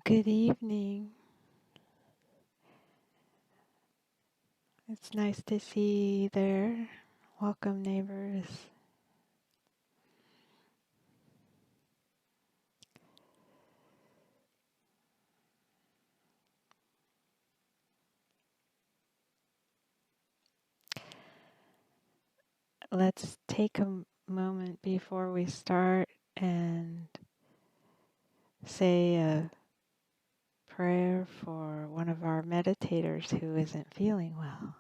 Good evening. It's nice to see you there. Welcome, neighbors. Let's take a moment before we start and say a prayer for one of our meditators who isn't feeling well.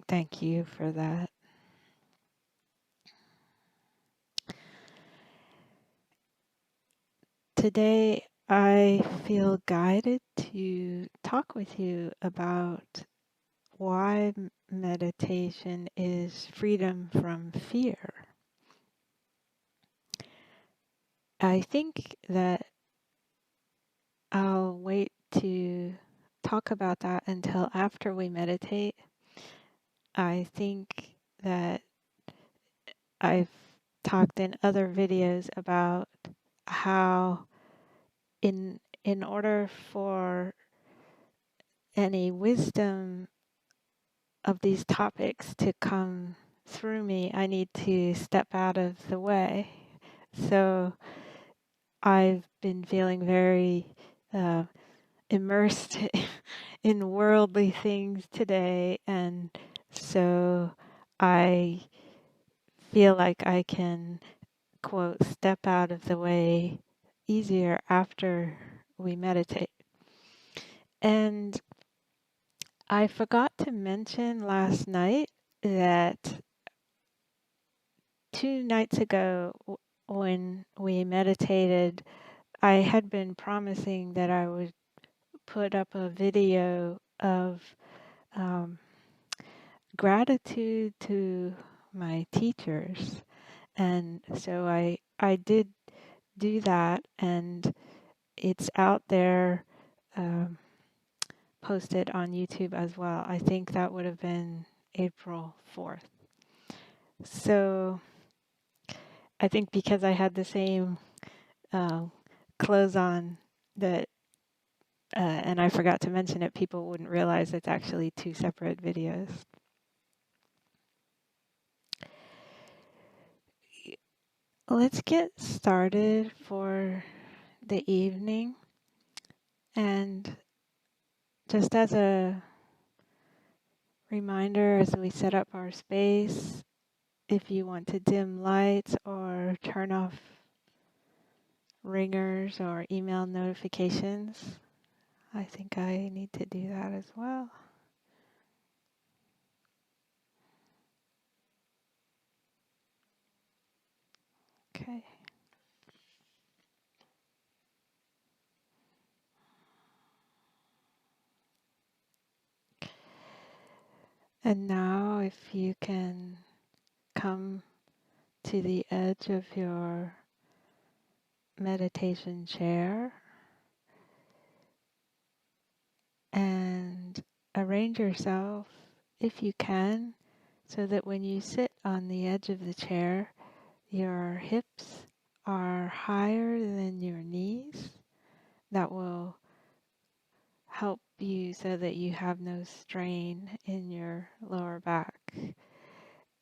Thank you for that. Today, I feel guided to talk with you about why meditation is freedom from fear. I think that I'll wait to talk about that until after we meditate. I think that I've talked in other videos about how in order for any wisdom of these topics to come through me, I need to step out of the way. So I've been feeling very immersed in worldly things today, and so I feel like I can, quote, step out of the way easier after we meditate. And I forgot to mention last night that 2 nights ago, when we meditated, I had been promising that I would put up a video of um, gratitude to my teachers. And so I did do that, and it's out there, um, posted on YouTube as well. I think that would have been April 4th. So I think because I had the same uh, clothes on that, and I forgot to mention it, people wouldn't realize it's actually two separate videos. Let's get started for the evening. And just as a reminder, as we set up our space, if you want to dim lights or turn off ringers or email notifications, I think I need to do that as well. Okay. And now if you can come to the edge of your meditation chair and arrange yourself, if you can, so that when you sit on the edge of the chair, your hips are higher than your knees. That will help you so that you have no strain in your lower back.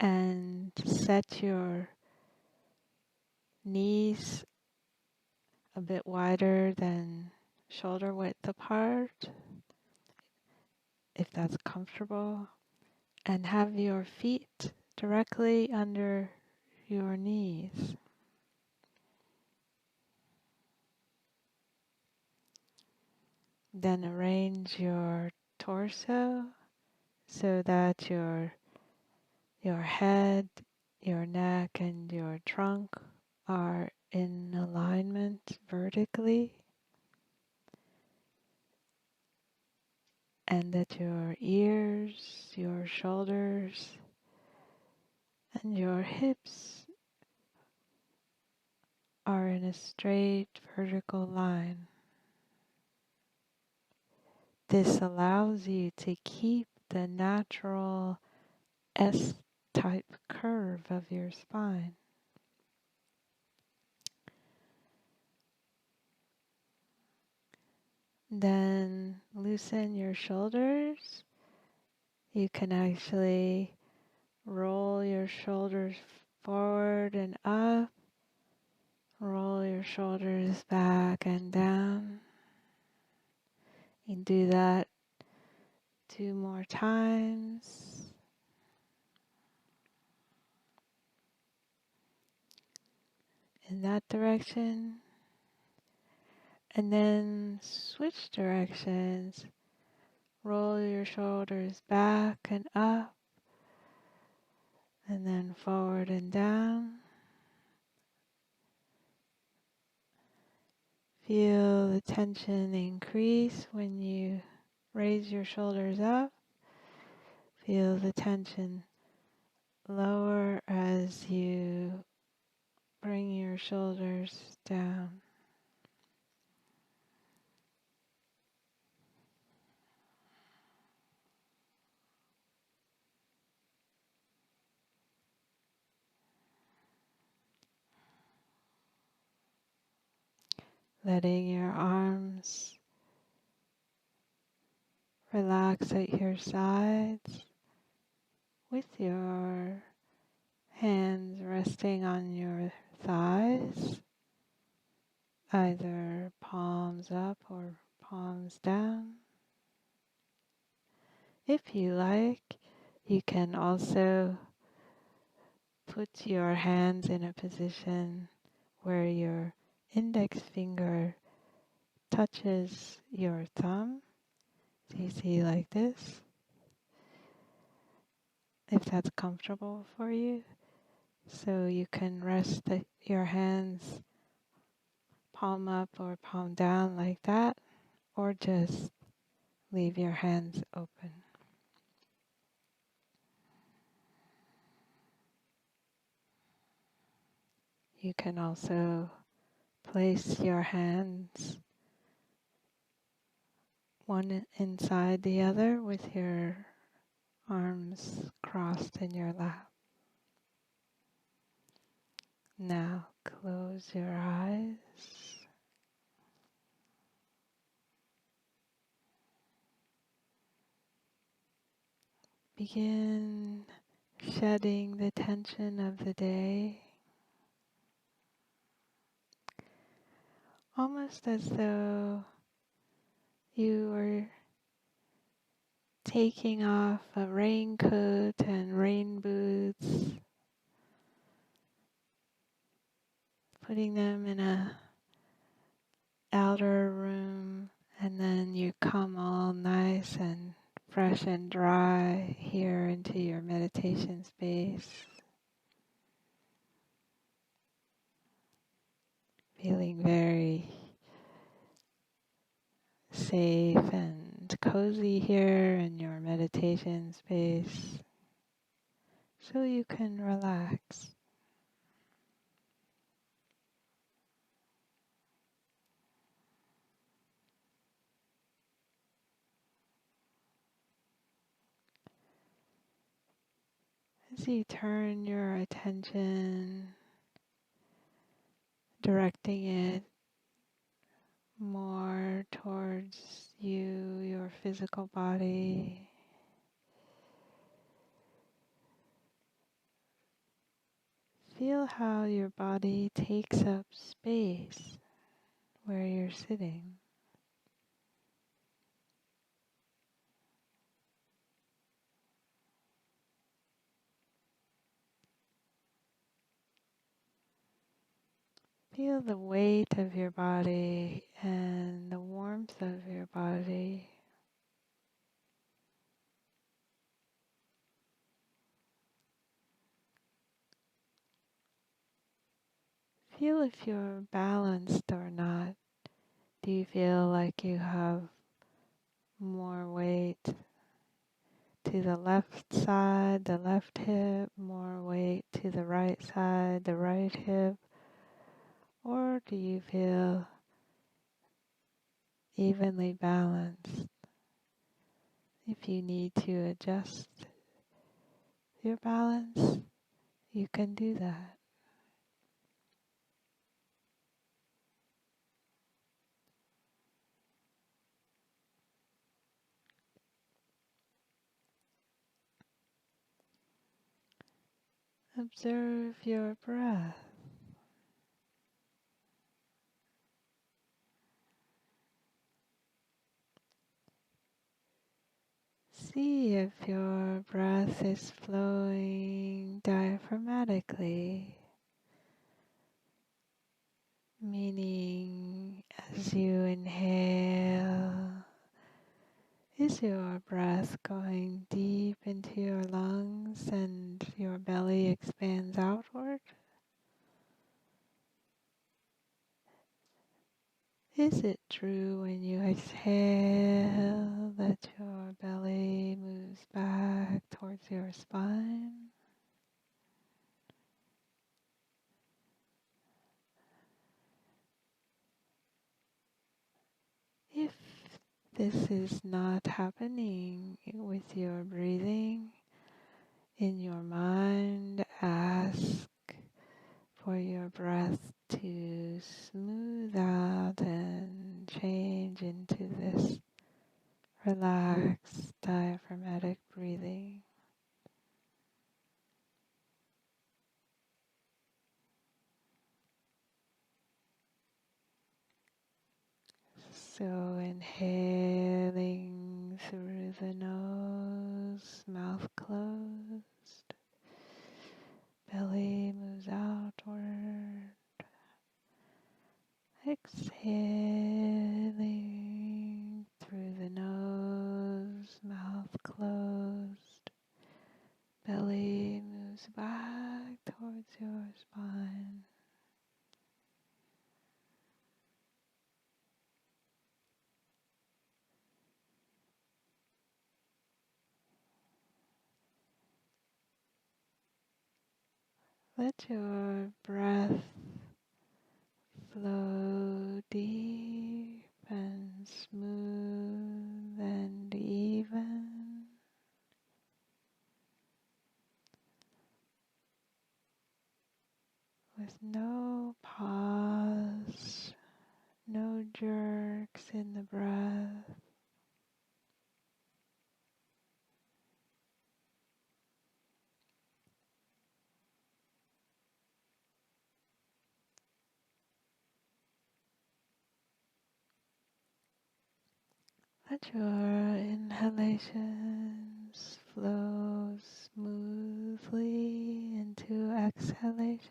And set your knees a bit wider than shoulder width apart, if that's comfortable. And have your feet directly under your knees. Then arrange your torso so that your head, your neck, and your trunk are in alignment vertically. and that your ears, your shoulders, and your hips are in a straight vertical line. This allows you to keep the natural S-type curve of your spine. Then loosen your shoulders. You can actually roll your shoulders forward and up. Roll your shoulders back and down. You do that 2 more times. In that direction. And then switch directions. Roll your shoulders back and up. And then forward and down. Feel the tension increase when you raise your shoulders up. Feel the tension lower as you bring your shoulders down. Letting your arms relax at your sides with your hands resting on your thighs, either palms up or palms down. If you like, you can also put your hands in a position where your index finger touches your thumb. So you see like this, if that's comfortable for you. So you can rest your hands palm up or palm down like that, or just leave your hands open. You can also place your hands one inside the other with your arms crossed in your lap. Now close your eyes. Begin shedding the tension of the day, almost as though you were taking off a raincoat and rain boots, putting them in a outer room, and then you come all nice and fresh and dry here into your meditation space, feeling very safe and cozy here in your meditation space, so you can relax. As you turn your attention, directing it more towards you, your physical body, feel how your body takes up space where you're sitting. Feel the weight of your body and the warmth of your body. Feel if you're balanced or not. Do you feel like you have more weight to the left side, the left hip, more weight to the right side, the right hip? Or do you feel evenly balanced? If you need to adjust your balance, you can do that. Observe your breath. See if your breath is flowing diaphragmatically, meaning as you inhale, is your breath going deep into your lungs and your belly expands outward? Is it true when you exhale that your belly moves back towards your spine? If this is not happening with your breathing, in your mind, ask for your breath to smooth out and change into this relaxed diaphragmatic breathing. So inhaling through the nose, mouth closed, belly moves outward. Exhaling through the nose, mouth closed, belly moves back towards your spine. Let your breath flow deep and smooth and even, with no pause, no jerks in the breath. Let your inhalations flow smoothly into exhalations.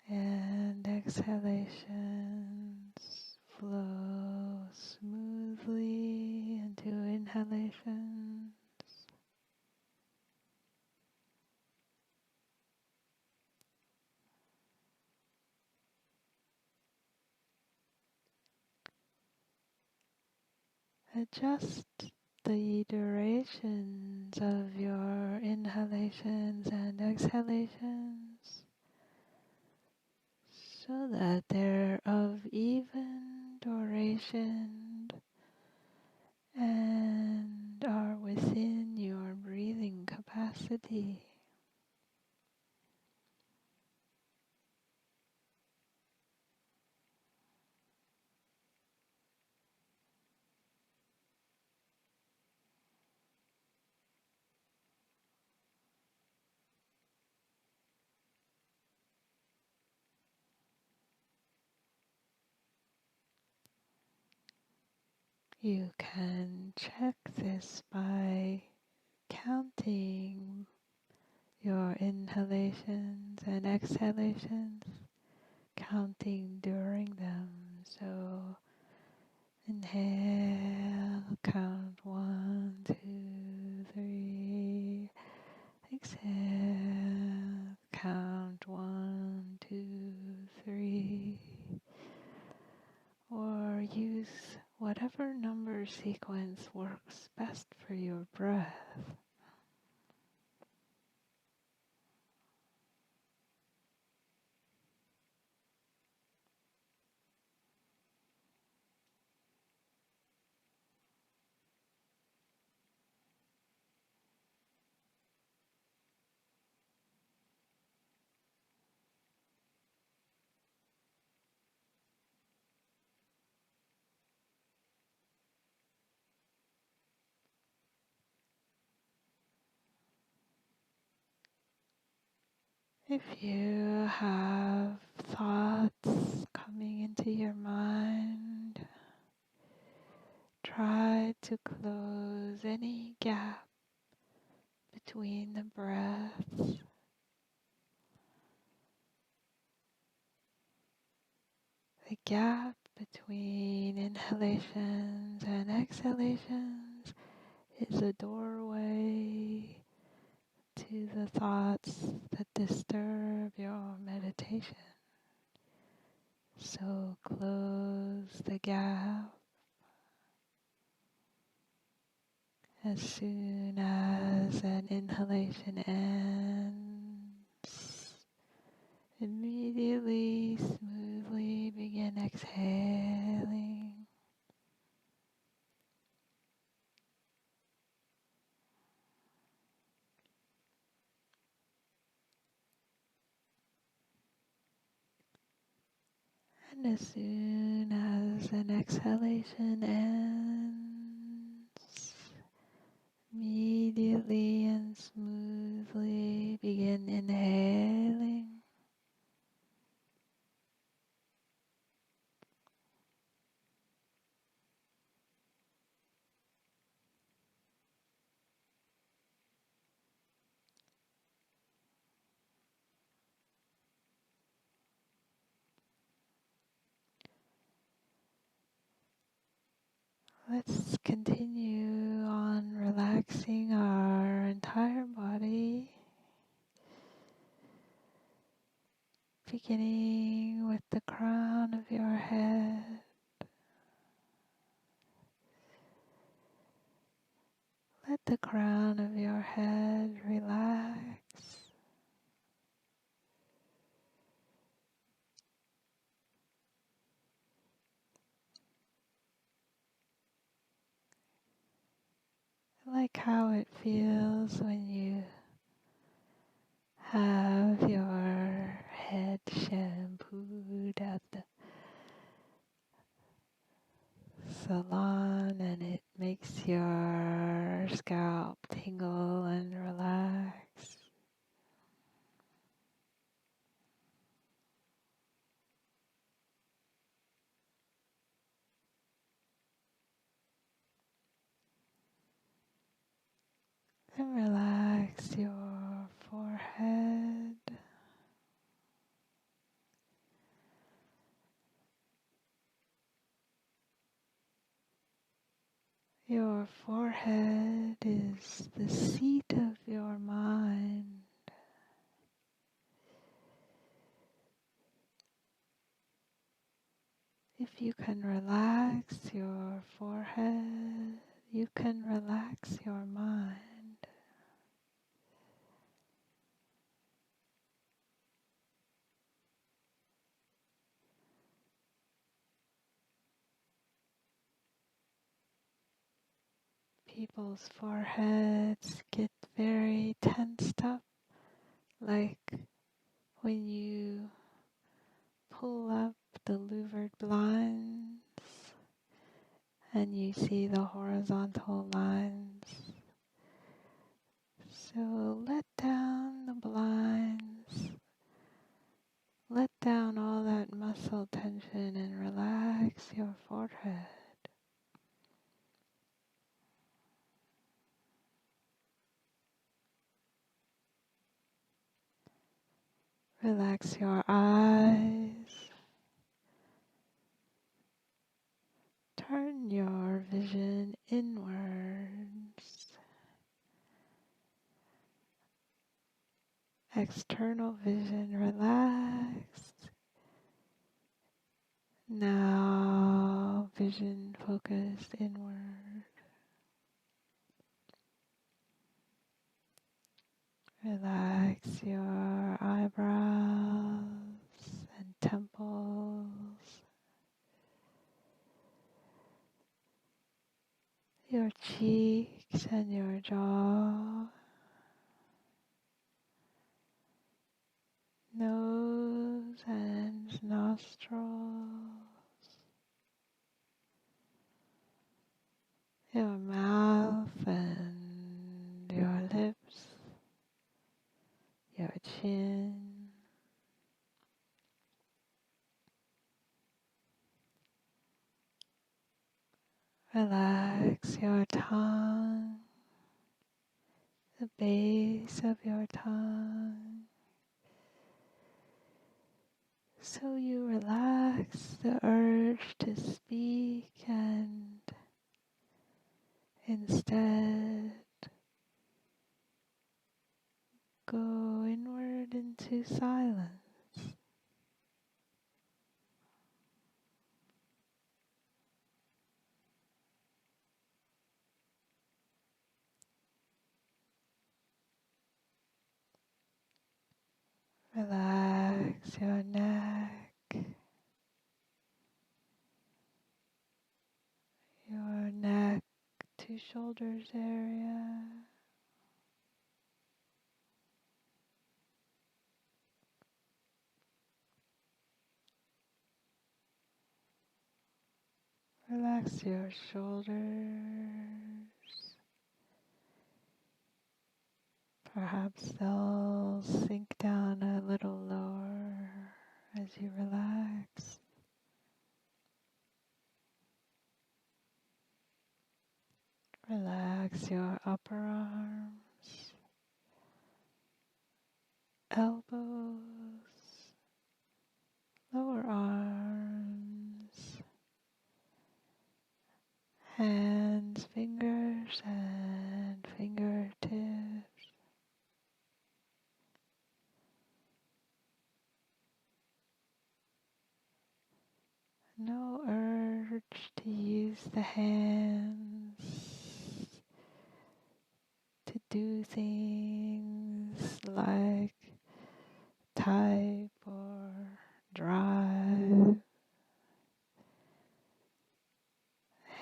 And exhalations flow smoothly into inhalations. Adjust the durations of your inhalations and exhalations so that they're of even duration and are within your breathing capacity. You can check this by counting your inhalations and exhalations, counting during them. So inhale, count 1, 2, 3. whatever number sequence works best for your breath. If you have thoughts coming into your mind, try to close any gap between the breaths. The gap between inhalations and exhalations is a doorway to the thoughts that disturb your meditation. So close the gap as soon as an inhalation ends. Immediately, smoothly begin exhaling. And as soon as an exhalation ends, immediately and smoothly begin inhaling. Let's continue on relaxing our entire body, beginning with the crown of your head. Let the crown of your head relax. Like how it feels when you have your head shampooed at the salon and it makes your scalp tingle and relax. And relax your forehead. Your forehead is the seat of your mind. If you can relax your forehead, you can relax your mind. People's foreheads get very tensed up, like when you pull up the louvered blinds and you see the horizontal lines. So let down the blinds, let down all that muscle tension and relax your forehead. Relax your eyes. Turn your vision inwards. External vision relaxed. Now vision focused inward. Relax your eyebrows and temples, your cheeks and your jaw, nose and nostrils, your mouth and your lips, your chin, relax your tongue, the base of your tongue, so you relax the urge to speak and instead go inward into silence. Relax your neck, your neck to shoulders area. Relax your shoulders. Perhaps they'll sink down a little lower as you relax. Relax your upper arms, elbows, lower arms, hands, fingers, and fingertips. No urge to use the hands to do things like type or drive.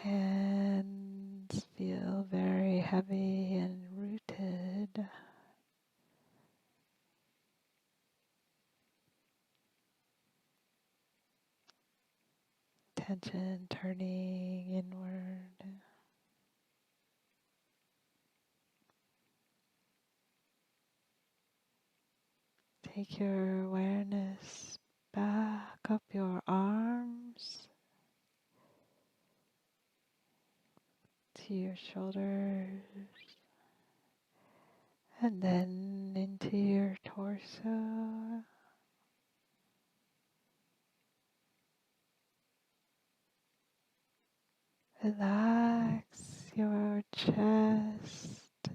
Hands feel very heavy and rooted. Attention turning inward. Take your awareness back up your arms to your shoulders and then into your torso. Relax your chest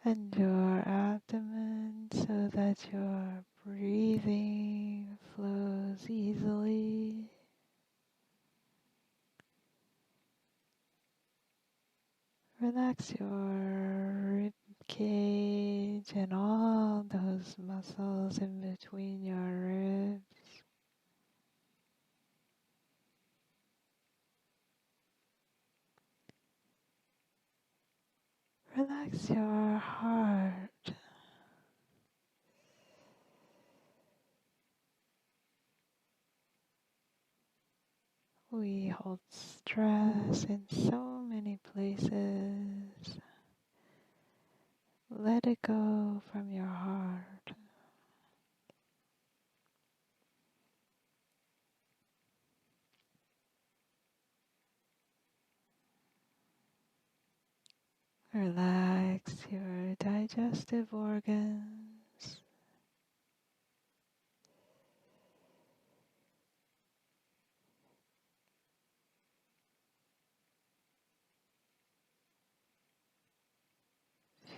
and your abdomen so that your breathing flows easily. Relax your rib cage and all those muscles in between your ribs. Relax your heart. We hold stress in so many places. Let it go from your heart. Relax your digestive organs.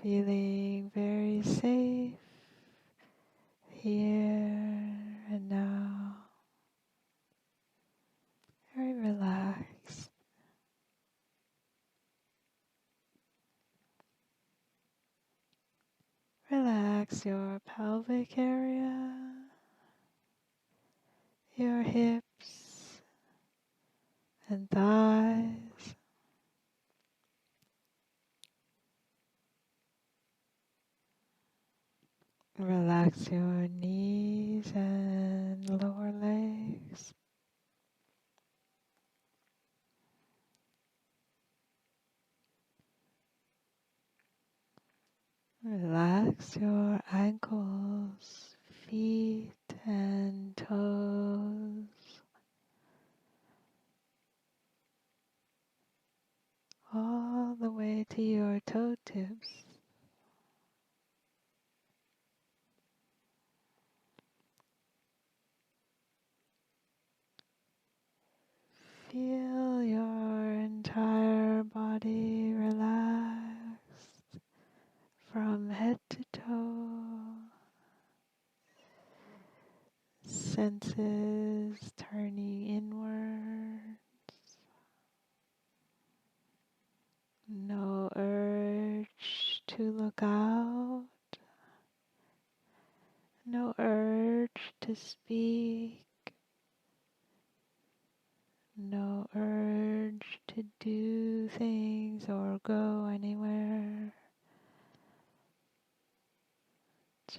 Feeling very safe here and now. Relax your pelvic area, your hips and thighs. Relax your knees and lower legs. Relax your ankles, feet and toes, all the way to your toe tips. Feel your entire body relaxed from head to toe, senses turning inward, no urge to look out, no urge to speak, no urge to do things or go anywhere.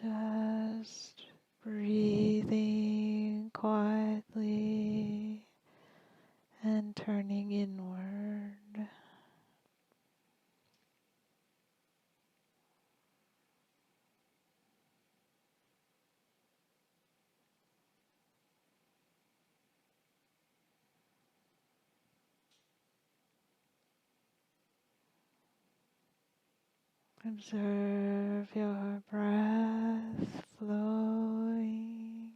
Just breathing quietly and turning inward. Observe your breath flowing.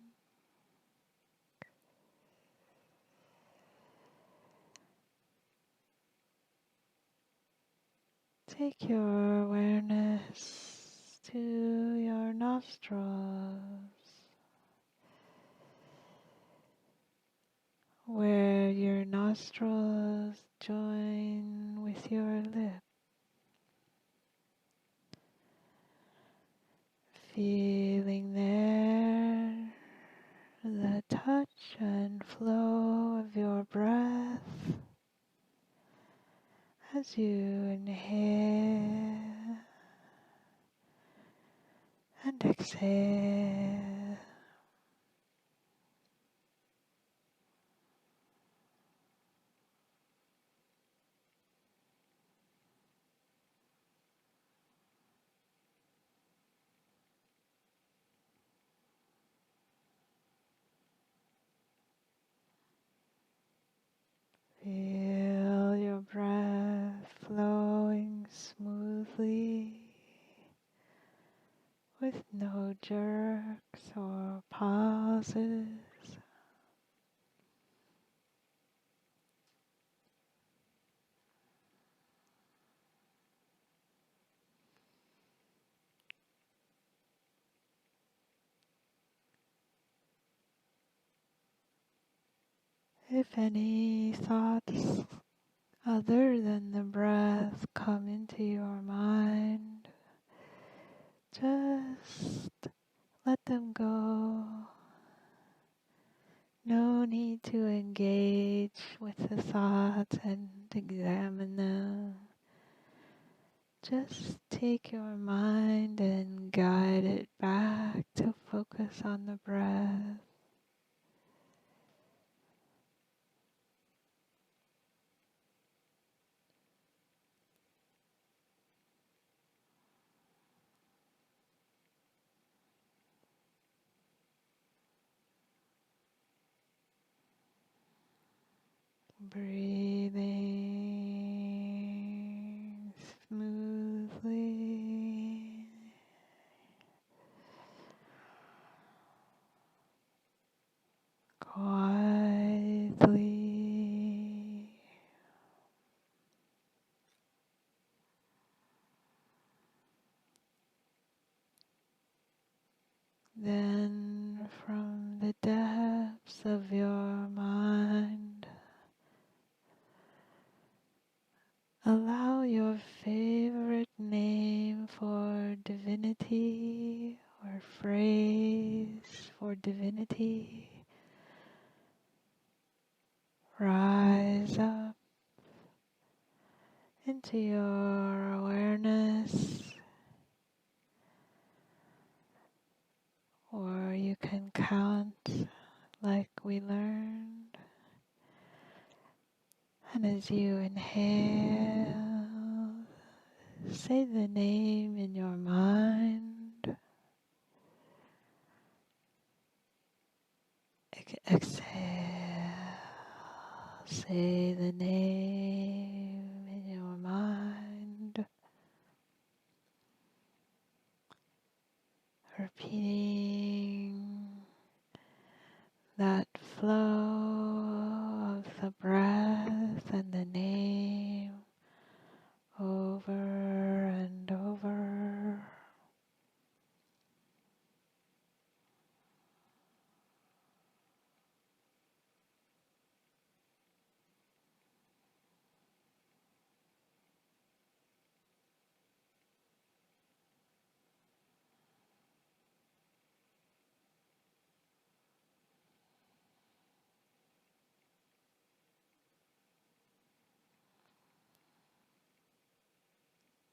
Take your awareness to your nostrils, where your nostrils join with your lips. Feeling there the touch and flow of your breath as you inhale and exhale. Feel your breath flowing smoothly with no jerks or pauses. If any thoughts other than the breath come into your mind, just let them go. No need to engage with the thoughts and examine them. Just take your mind and guide it back to focus on the breath. Breathing smoothly. Quietly. Then from the depths of your mind, allow your favorite for divinity rise up into your awareness, or you can count like we learned. And as you inhale, say the name in your mind. Exhale, say the name in your mind. Repeating that flow of the breath and the name over and over.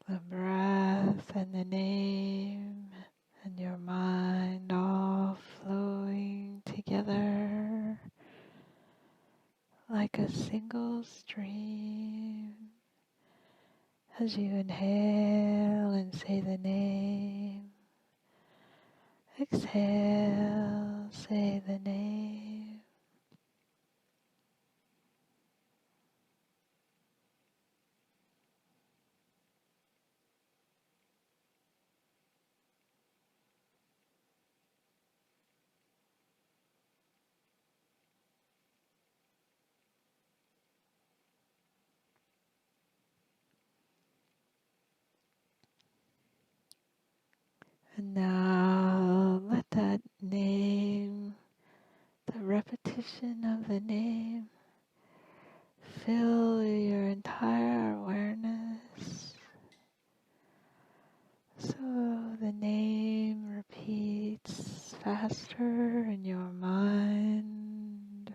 The breath and the name and your mind all flowing together like a single stream. As you inhale and say the name, exhale, say the name. And now let that name, the repetition of the name, fill your entire awareness. So the name repeats faster in your mind,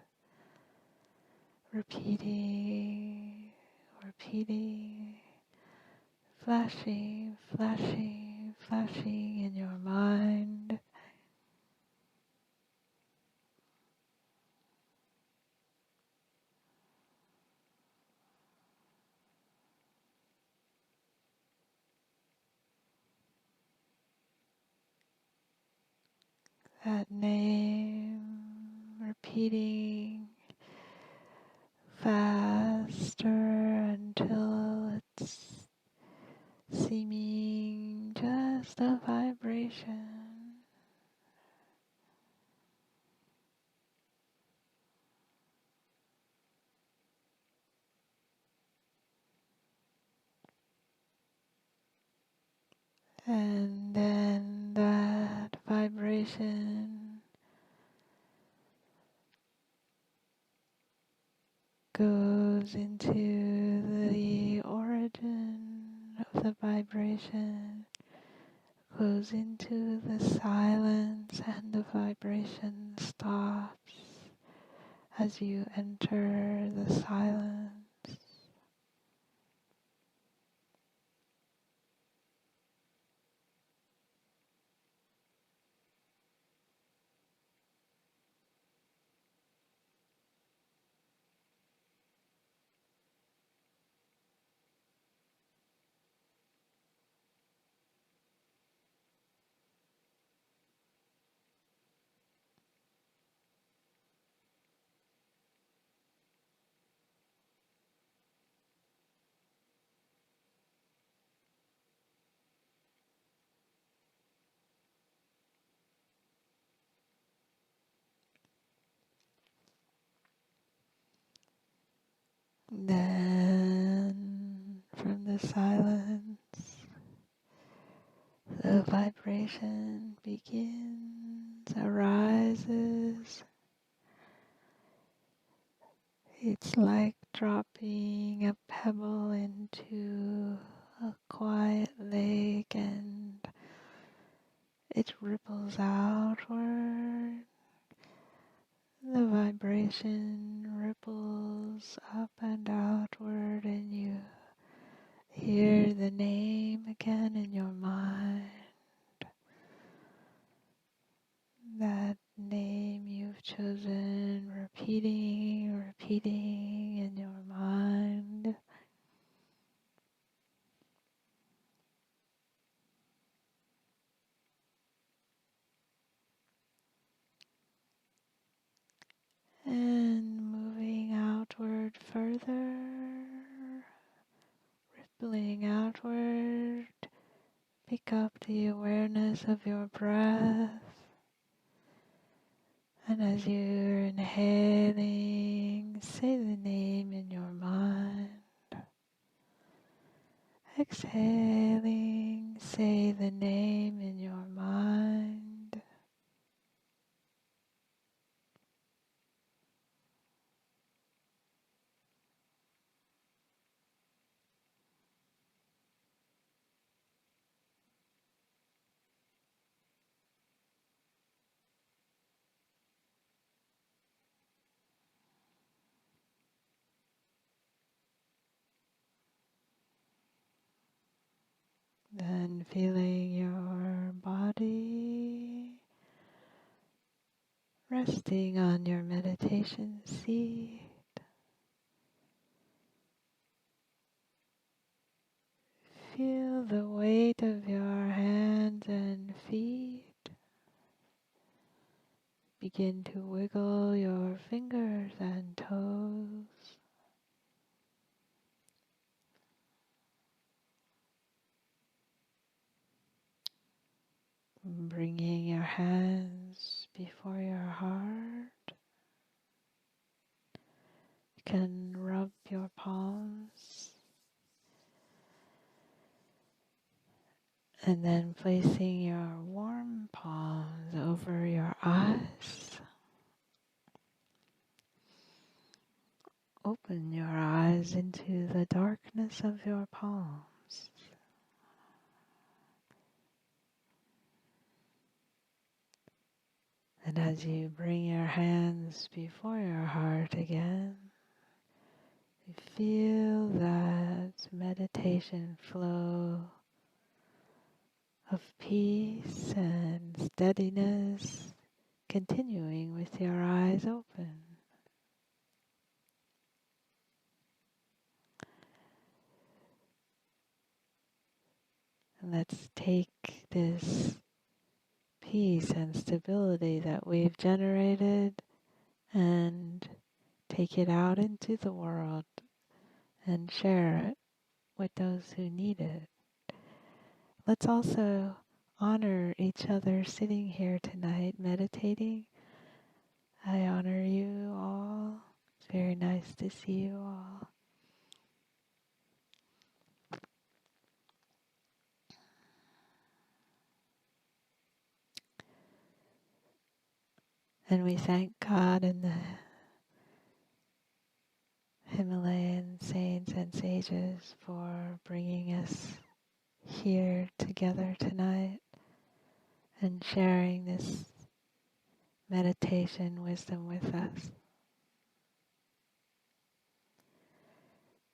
repeating, repeating, flashing, flashing, flashing in your mind. That name repeating faster until it's seeming just a vibration. And then that vibration goes into the origin of the vibration, goes into the silence, and the vibration stops as you enter the silence. Then from the silence, the vibration begins, arises. It's like dropping a pebble into a quiet lake, and it ripples outward. The vibration ripples up and outward, and you hear the name again in your mind. That name you've chosen, repeating in your mind. And moving outward further, rippling outward, pick up the awareness of your breath. And as you're inhaling, say the name in your mind. Exhaling, say the name in your mind. Then feeling your body resting on your meditation seat. Feel the weight of your hands and feet. Begin to wiggle your fingers and toes. Bringing your hands before your heart. You can rub your palms and then placing your warm palms over your eyes. Open your eyes into the darkness of your palms. And as you bring your hands before your heart again, you feel that meditation flow of peace and steadiness continuing with your eyes open. And let's take this peace and stability that we've generated and take it out into the world and share it with those who need it. Let's also honor each other sitting here tonight meditating. I honor you all. It's very nice to see you all. And we thank God and the Himalayan saints and sages for bringing us here together tonight and sharing this meditation wisdom with us.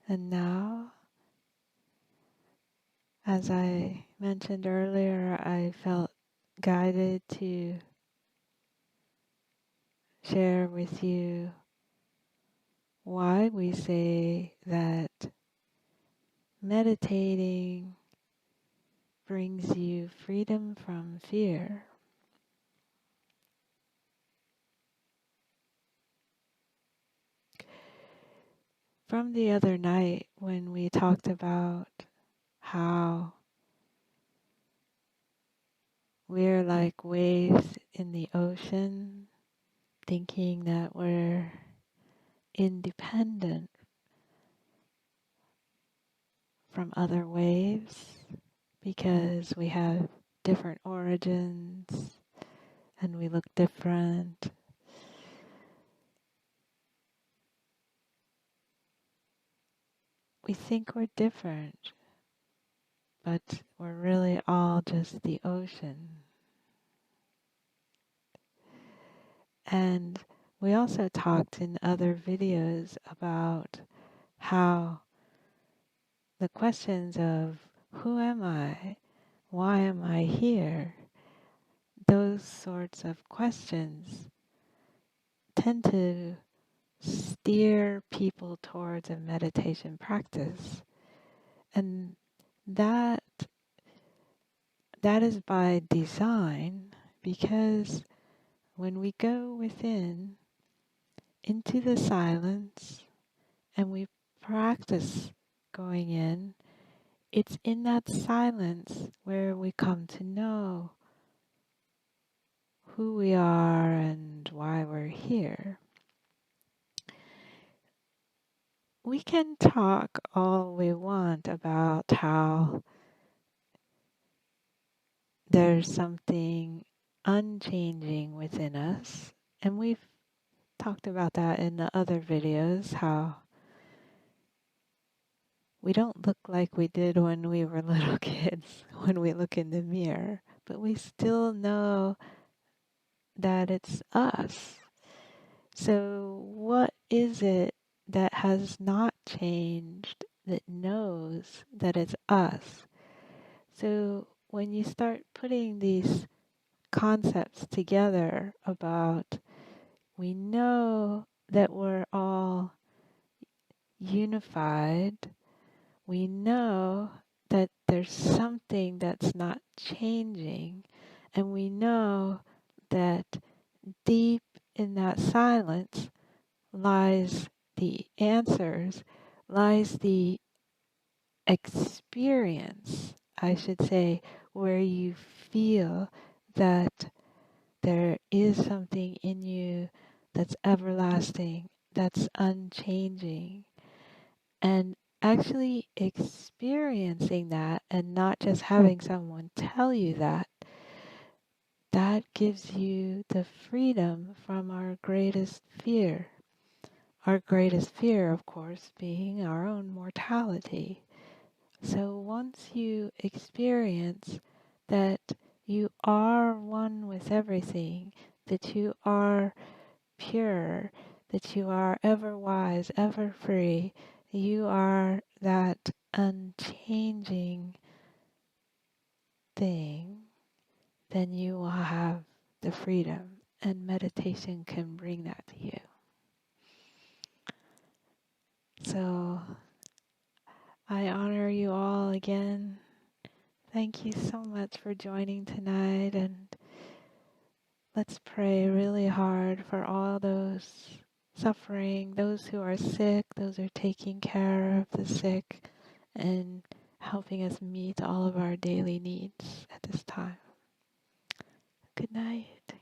And now, as I mentioned earlier, I felt guided to share with you why we say that meditating brings you freedom from fear. From the other night when we talked about how we're like waves in the ocean, thinking that we're independent from other waves because we have different origins and we look different. We think we're different, but we're really all just the ocean. And we also talked in other videos about how the questions of who am I? Why am I here? Those sorts of questions tend to steer people towards a meditation practice. And that that is by design, because when we go within into the silence and we practice going in, it's in that silence where we come to know who we are and why we're here. We can talk all we want about how there's something unchanging within us, and we've talked about that in the other videos, how we don't look like we did when we were little kids when we look in the mirror, but we still know that it's us. So, what is it that has not changed that knows that it's us? So, when you start putting these concepts together about we know that we're all unified, we know that there's something that's not changing, and we know that deep in that silence lies the answers, lies the experience, I should say, where you feel that there is something in you that's everlasting, that's unchanging. And actually experiencing that and not just having someone tell you that, that gives you the freedom from our greatest fear. Our greatest fear, of course, being our own mortality. So once you experience that you are one with everything, that you are pure, that you are ever wise, ever free, you are that unchanging thing, then you will have the freedom, and meditation can bring that to you. So I honor you all again. Thank you so much for joining tonight, and let's pray really hard for all those suffering, those who are sick, those who are taking care of the sick, and helping us meet all of our daily needs at this time. Good night.